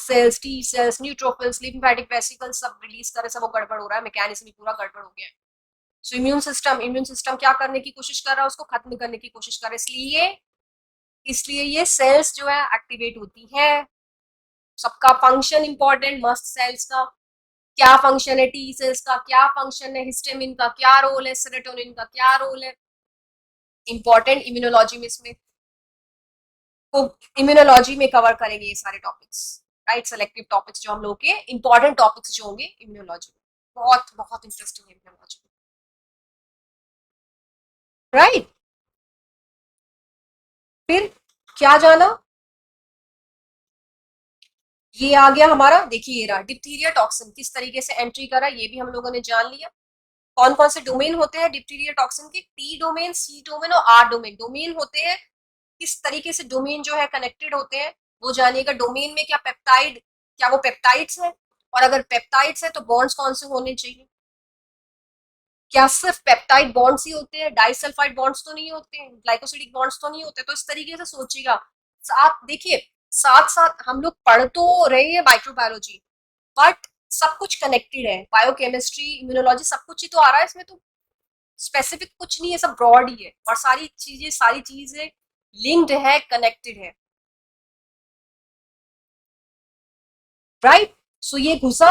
Sales, T cells, neutrophils, lymphatic vesicles सब release करे, सब वो गड़बड़ हो रहा है, मैकेनिज्म भी पूरा गड़बड़ हो गया है। सो इम्यून सिस्टम क्या करने की कोशिश कर रहा है, उसको खत्म करने की कोशिश कर रहा है, इसलिए इसलिए ये सेल्स जो है एक्टिवेट होती है। सबका फंक्शन इंपॉर्टेंट, मस्ट सेल्स का क्या फंक्शन है, टी सेल्स का क्या फंक्शन है, हिस्टामिन का क्या रोल है, सेरोटोनिन का क्या रोल है, इंपॉर्टेंट इम्यूनोलॉजी में इसमें, तो इम्यूनोलॉजी में कवर करेंगे ये सारे टॉपिक्स, राइट, सेलेक्टिव टॉपिक्स जो हम लोग के इंपॉर्टेंट टॉपिक्स जो होंगे इम्यूनोलॉजी में, बहुत बहुत इंटरेस्टिंग है इम्यूनोलॉजी, राइट। फिर क्या जाना, ये आ गया हमारा, देखिए ये रहा डिप्थीरिया टॉक्सिन किस तरीके से एंट्री करा, ये भी हम लोगों ने जान लिया। कौन कौन से डोमेन होते हैं डिप्थीरिया टॉक्सिन के, टी डोमेन, सी डोमेन और आर डोमेन, डोमेन होते हैं, किस तरीके से डोमेन जो है कनेक्टेड होते हैं वो जानिएगा। डोमेन में क्या पेप्टाइड, क्या वो पेप्टाइड्स है, और अगर पेप्टाइड्स है तो बॉन्ड्स कौन से होने चाहिए, क्या सिर्फ पेप्टाइड बॉन्ड्स ही होते हैं, डाइसल्फाइड बॉन्ड्स तो नहीं होते हैं, ग्लाइकोसिडिक बॉन्ड्स तो नहीं होते, तो इस तरीके से सोचिएगा। साथ देखिए, साथ साथ हम लोग पढ़ तो रहे हैं माइक्रोबायोलॉजी, बट सब कुछ कनेक्टेड है, बायोकेमिस्ट्री, इम्यूनोलॉजी, सब कुछ ही तो आ रहा है इसमें, तो स्पेसिफिक कुछ नहीं है, सब ब्रॉड ही है, और सारी चीजें लिंक्ड है, कनेक्टेड है, राइट। सो ये घुसा,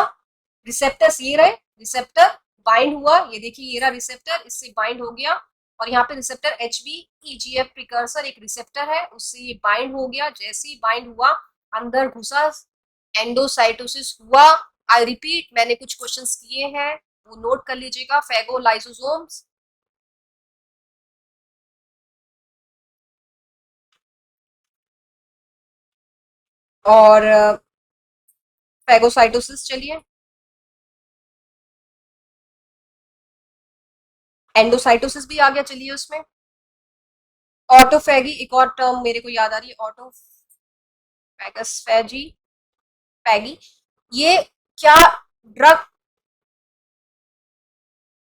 रिसेप्टर्स ये रहे, रिसेप्टर बाइंड हुआ, ये देखिए ये रहा रिसेप्टर, इससे बाइंड हो गया, और यहाँ पे रिसेप्टर HbEGF प्रिकर्सर एक रिसेप्टर है, उससे ये बाइंड हो गया, जैसे ही बाइंड हुआ अंदर घुसा, एंडोसाइटोसिस हुआ। आई रिपीट, मैंने कुछ क्वेश्चंस किए हैं वो नोट कर लीजिएगा, फेगोलाइसोसोम्स, और फेगोसाइटोसिस, चलिए एंडोसाइटोसिस भी आ गया, चलिए उसमें ऑटोफेगी, एक और टर्म मेरे को याद आ रही है, ऑटोफेगसफेजी, पैगी, ये क्या ड्रग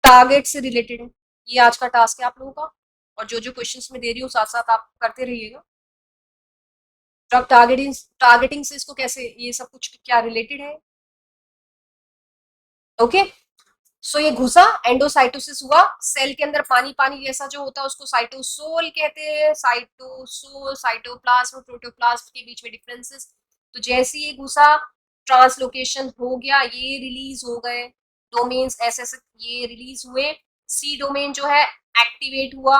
टारगेट से रिलेटेड है, ये आज का टास्क है आप लोगों का, और जो जो क्वेश्चंस में दे रही हूँ साथ साथ आप करते रहिएगा। ड्रग टारगेटिंग, टारगेटिंग से इसको कैसे, ये सब कुछ क्या रिलेटेड है, ओके। सो ये घुसा, एंडोसाइटोसिस हुआ, सेल के अंदर पानी पानी जैसा जो होता है उसको साइटोसोल कहते हैं, साइटोसोल, साइटोप्लाज्म, प्रोटोप्लाज्म के बीच में डिफरेंसेस, तो जैसे ये घुसा, ट्रांसलोकेशन हो गया, ये रिलीज हो गए डोमेन्स, ऐसे ऐसे ये रिलीज हुए, सी डोमेन जो है एक्टिवेट हुआ,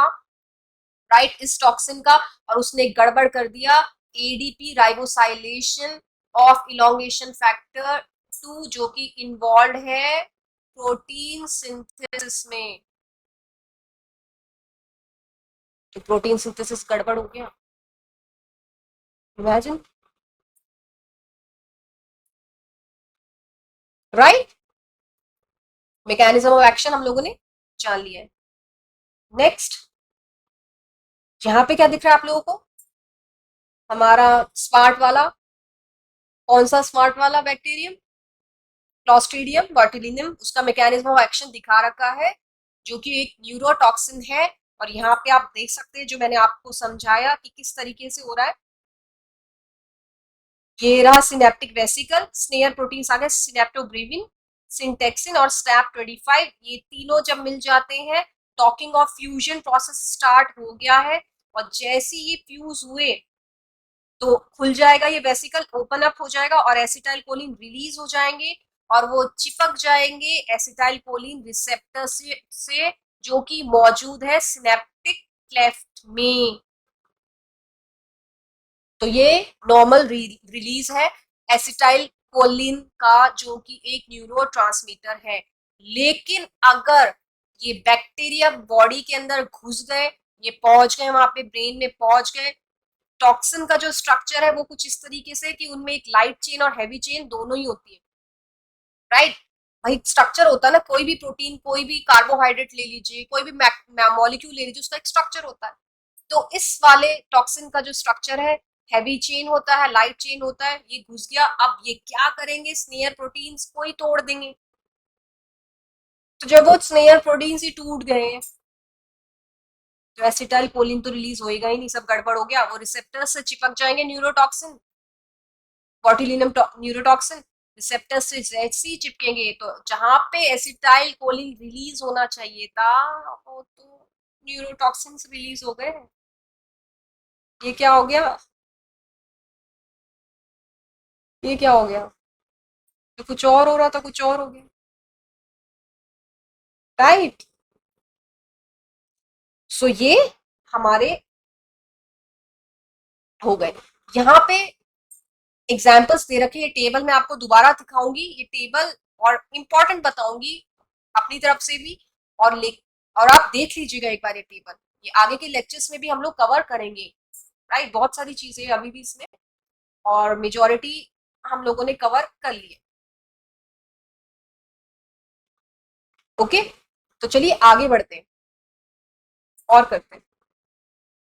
राइट, इस टॉक्सिन का, और उसने गड़बड़ कर दिया, एडीपी राइबोसाइलेशन ऑफ इलोंगेशन फैक्टर 2 जो कि इन्वॉल्व है प्रोटीन सिंथेसिस में, तो प्रोटीन सिंथेसिस गड़बड़ हो गया, imagine, right. Mechanism of action हम लोगों ने जान लिया है। नेक्स्ट, यहाँ पे क्या दिख रहा है आप लोगों को, हमारा स्मार्ट वाला, कौन सा स्मार्ट वाला बैक्टीरियम, क्लॉस्ट्रीडियम बॉटुलिनम, उसका मैकेनिज्म ऑफ एक्शन दिखा रखा है, जो कि एक न्यूरोटॉक्सिन है, और यहाँ पे आप देख सकते हैं जो मैंने आपको समझाया कि किस तरीके से हो रहा है, ये रहा सिनेप्टिक वेसिकल, स्नेयर प्रोटीन आ गए, सिनेप्टोब्रेविन, सिंटेक्सिन और स्नैप 25, ये तीनों जब मिल जाते हैं, talking of fusion process start हो गया है, और जैसे ये फ्यूज हुए तो खुल जाएगा ये वेसिकल, ओपन अप हो जाएगा, और एसिटाइल कोलिन रिलीज हो जाएंगे, और वो चिपक जाएंगे एसिटाइल कोलिन रिसेप्टर से जो कि मौजूद है सिनेप्टिक क्लेफ्ट में, तो ये नॉर्मल रिलीज है एसिटाइल कोलिन का, जो कि एक न्यूरोट्रांसमीटर है। लेकिन अगर ये बैक्टीरिया बॉडी के अंदर घुस गए, ये पहुंच गए वहां पे, ब्रेन में पहुंच गए, टॉक्सिन का जो स्ट्रक्चर है वो कुछ इस तरीके से कि उनमें एक लाइट चेन और हैवी चेन दोनों ही होती है, राइट। भाई स्ट्रक्चर होता है ना, कोई भी प्रोटीन, कोई भी कार्बोहाइड्रेट ले लीजिए, कोई भी मॉलिक्यूल ले लीजिए, उसका एक स्ट्रक्चर होता है, तो इस वाले टॉक्सिन का जो स्ट्रक्चर है, हैवी चेन होता है, लाइट चेन होता है, ये घुस गया, अब ये क्या करेंगे, स्नेयर प्रोटीन्स को ही तोड़ देंगे, तो जब वो स्नेयर प्रोटीन्स ही टूट गए हैं तो एसिटाइल कोलिन तो रिलीज होएगा ही नहीं, सब गड़बड़ हो गया, वो रिसेप्टर से चिपक जाएंगे न्यूरोटॉक्सिन, बॉtulinum न्यूरोटॉक्सिन रिसेप्टर से जैसे ही चिपकेंगे तो जहां पे एसिटाइल कोलिन रिलीज होना चाहिए था वो तो न्यूरोटॉक्सिन रिलीज हो गए। ये क्या हो गया? ये क्या हो गया? तो कुछ और हो रहा था, कुछ और हो गया। राइट। सो ये हमारे हो गए। यहाँ पे एग्जाम्पल्स दे रखे, ये टेबल मैं आपको दोबारा दिखाऊंगी, ये टेबल और इम्पोर्टेंट बताऊंगी अपनी तरफ से भी। और ले और आप देख लीजिएगा एक बार ये टेबल, ये आगे के लेक्चर्स में भी हम लोग कवर करेंगे। राइट, बहुत सारी चीजें अभी भी इसमें, और मेजोरिटी हम लोगों ने कवर कर ली है। ओके, तो चलिए आगे बढ़ते हैं और करते हैं।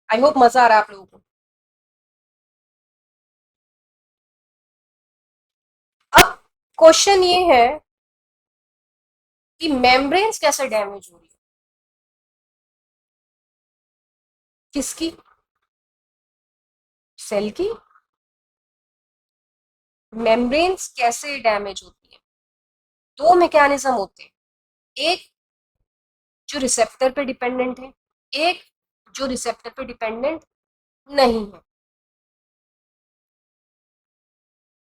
आई होप मजा आ रहा है आप लोगों को। अब क्वेश्चन ये है कि मेम्ब्रेन्स कैसे डैमेज हो रही है? किसकी? सेल की। मेम्ब्रेन्स कैसे डैमेज होती है? दो मैकेनिज्म होते हैं, एक जो रिसेप्टर पे डिपेंडेंट है, एक जो रिसेप्टर पे डिपेंडेंट नहीं है।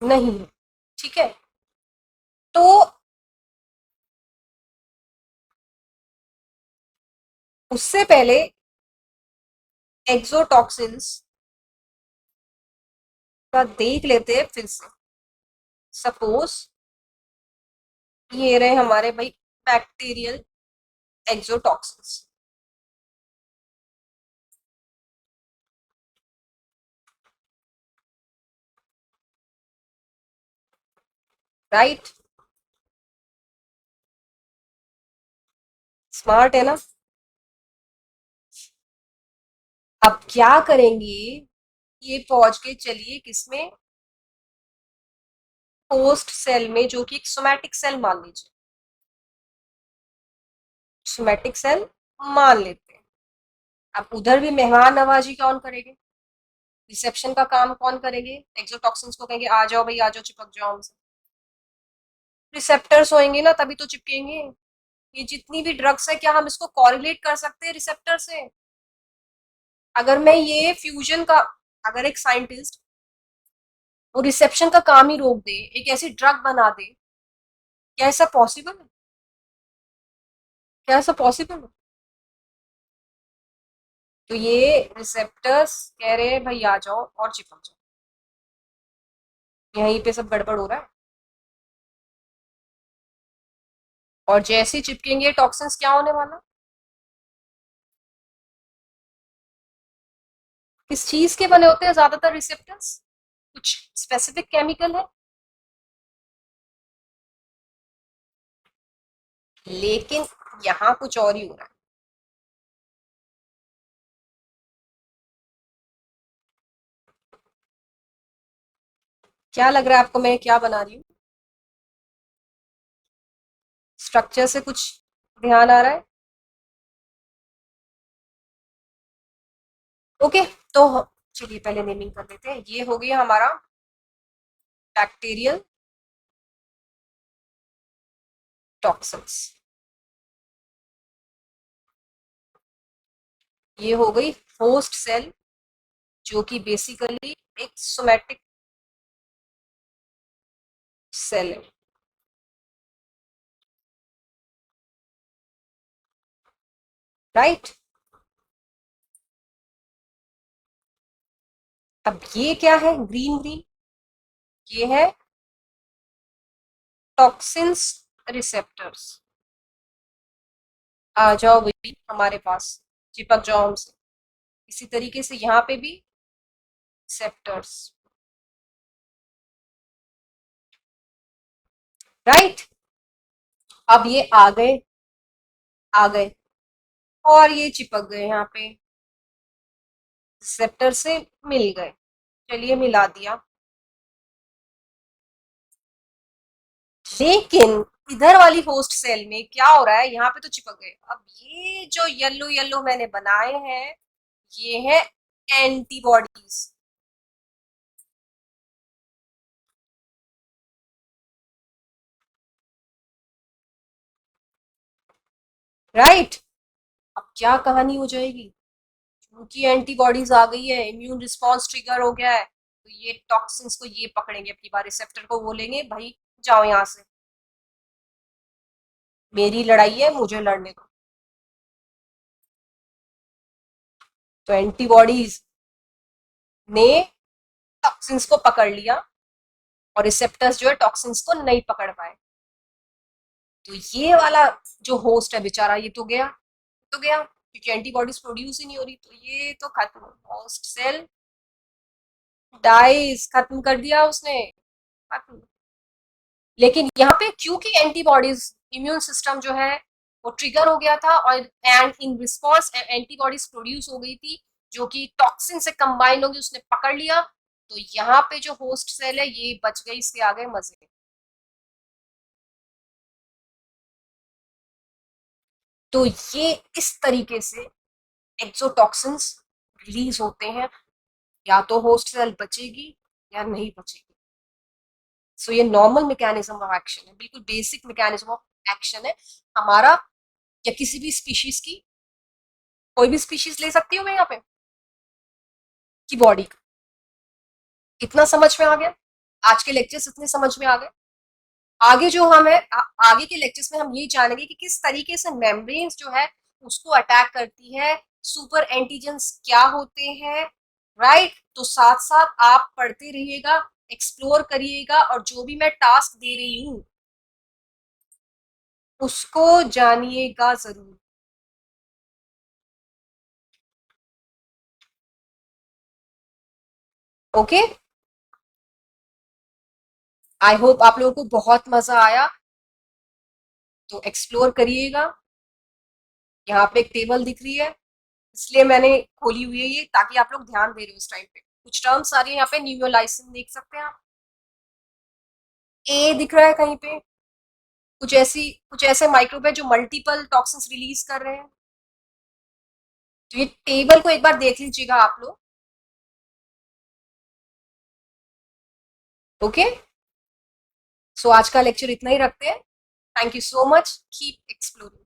नहीं है, ठीक है। तो उससे पहले एक्सोटॉक्सिन्स का देख लेते हैं फिर से। सपोज ये रहे हमारे भाई बैक्टीरियल एक्सोटॉक्सिन्स। राइट, स्मार्ट है ना? अब क्या करेंगे, ये पहुंच के चलिए किसमें, होस्ट सेल में, जो कि एक सोमैटिक सेल मान लीजिए। सोमैटिक सेल मान लेते हैं। अब उधर भी मेहमान नवाजी कौन करेंगे? रिसेप्शन का काम कौन करेंगे? एक्सोटॉक्सिन्स को कहेंगे आ जाओ भाई, आ जाओ, चिपक जाओ हमसे। रिसेप्टर्स होंगे ना, तभी तो चिपकेंगे। ये जितनी भी ड्रग्स है, क्या हम इसको कॉरिलेट कर सकते हैं रिसेप्टर से? अगर मैं ये फ्यूजन का, अगर एक साइंटिस्ट वो रिसेप्शन का काम ही रोक दे, एक ऐसी ड्रग बना दे, क्या ऐसा पॉसिबल है? क्या ऐसा पॉसिबल है? तो ये रिसेप्टर्स कह रहे हैं भाई आ जाओ और चिपक जाओ। यहीं पे सब गड़बड़ हो रहा है। और जैसे ही चिपकेंगे टॉक्सिन्स, क्या होने वाला? किस चीज के बने होते हैं ज्यादातर रिसेप्टर्स? कुछ स्पेसिफिक केमिकल है? लेकिन यहाँ कुछ और ही हो रहा है। क्या लग रहा है आपको मैं क्या बना रही हूँ? स्ट्रक्चर से कुछ ध्यान आ रहा है? ओके, तो चलिए पहले नेमिंग कर देते हैं। ये हो गया हमारा बैक्टीरियल टॉक्सिन्स। ये हो गई होस्ट सेल, जो कि बेसिकली एक सोमैटिक सेल है। राइट। अब ये क्या है ग्रीन ग्रीन? ये है टॉक्सिन्स रिसेप्टर्स। आ जाओ बेबी हमारे पास, चिपक जाओ हमसे। इसी तरीके से यहाँ पे भी रिसेप्टर्स। राइट। अब ये आ गए, आ गए, और ये चिपक गए यहाँ पे, रिसेप्टर से मिल गए। चलिए मिला दिया। लेकिन इधर वाली होस्ट सेल में क्या हो रहा है, यहाँ पे तो चिपक गए। अब ये जो येलो येलो मैंने बनाए हैं, ये है एंटीबॉडीज। राइट। अब क्या कहानी हो जाएगी, उनकी एंटीबॉडीज आ गई है, इम्यून रिस्पॉन्स ट्रिगर हो गया है, तो ये टॉक्सिन्स को ये पकड़ेंगे अपनी बार, रिसेप्टर को बोलेंगे भाई जाओ यहाँ से, मेरी लड़ाई है, मुझे लड़ने दो। तो एंटीबॉडीज ने टॉक्सिन्स को पकड़ लिया और रिसेप्टर्स जो है टॉक्सिन्स को नहीं पकड़ पाए। तो ये वाला जो होस्ट है बेचारा, ये तो गया क्योंकि एंटीबॉडीज प्रोड्यूस ही नहीं हो रही, तो ये तो खत्म, होस्ट सेल डाइज, खत्म कर दिया उसने, खत्म। लेकिन यहाँ पे क्योंकि एंटीबॉडीज, इम्यून सिस्टम जो है वो ट्रिगर हो गया था, और and in response antibodies produce हो गई थी जो कि टॉक्सिन से कंबाइन होगी, उसने पकड़ लिया, तो यहाँ पे जो होस्ट सेल है ये बच गई, इसके आ गए मजे। तो ये इस तरीके से एक्सोटॉक्सिन्स रिलीज होते हैं, या तो होस्ट सेल बचेगी या नहीं बचेगी। सो ये नॉर्मल मैकेनिज्म ऑफ एक्शन है, बिल्कुल बेसिक मैकेनिज्म ऑफ एक्शन है हमारा, या किसी भी स्पीशीज की, कोई भी स्पीशीज ले सकती हूँ मैं यहाँ पे, की बॉडी। इतना समझ में आ गया, आज के लेक्चर्स इतने समझ में आ गए। आगे जो हम है आगे के लेक्चर्स में हम ये जानेंगे कि किस तरीके से मेम्ब्रेन्स जो है उसको अटैक करती है, सुपर एंटीजेंस क्या होते हैं, राइट। तो साथ साथ आप पढ़ते रहिएगा, एक्सप्लोर करिएगा, और जो भी मैं टास्क दे रही हूँ उसको जानिएगा जरूर। ओके, आई होप आप लोगों को बहुत मजा आया, तो एक्सप्लोर करिएगा। यहाँ पे एक टेबल दिख रही है, इसलिए मैंने खोली हुई है ये, ताकि आप लोग ध्यान दे रहे हो इस टाइम पे। कुछ टर्म्स आ रही है यहाँ पे, न्यूरोलाइसिन देख सकते हैं आप, ए दिख रहा है कहीं पे, कुछ ऐसे माइक्रोब है जो मल्टीपल टॉक्सिन्स रिलीज कर रहे हैं। तो ये टेबल को एक बार देख लीजिएगा आप लोग। ओके, सो आज का लेक्चर इतना ही रखते हैं। Thank you so much, keep exploring.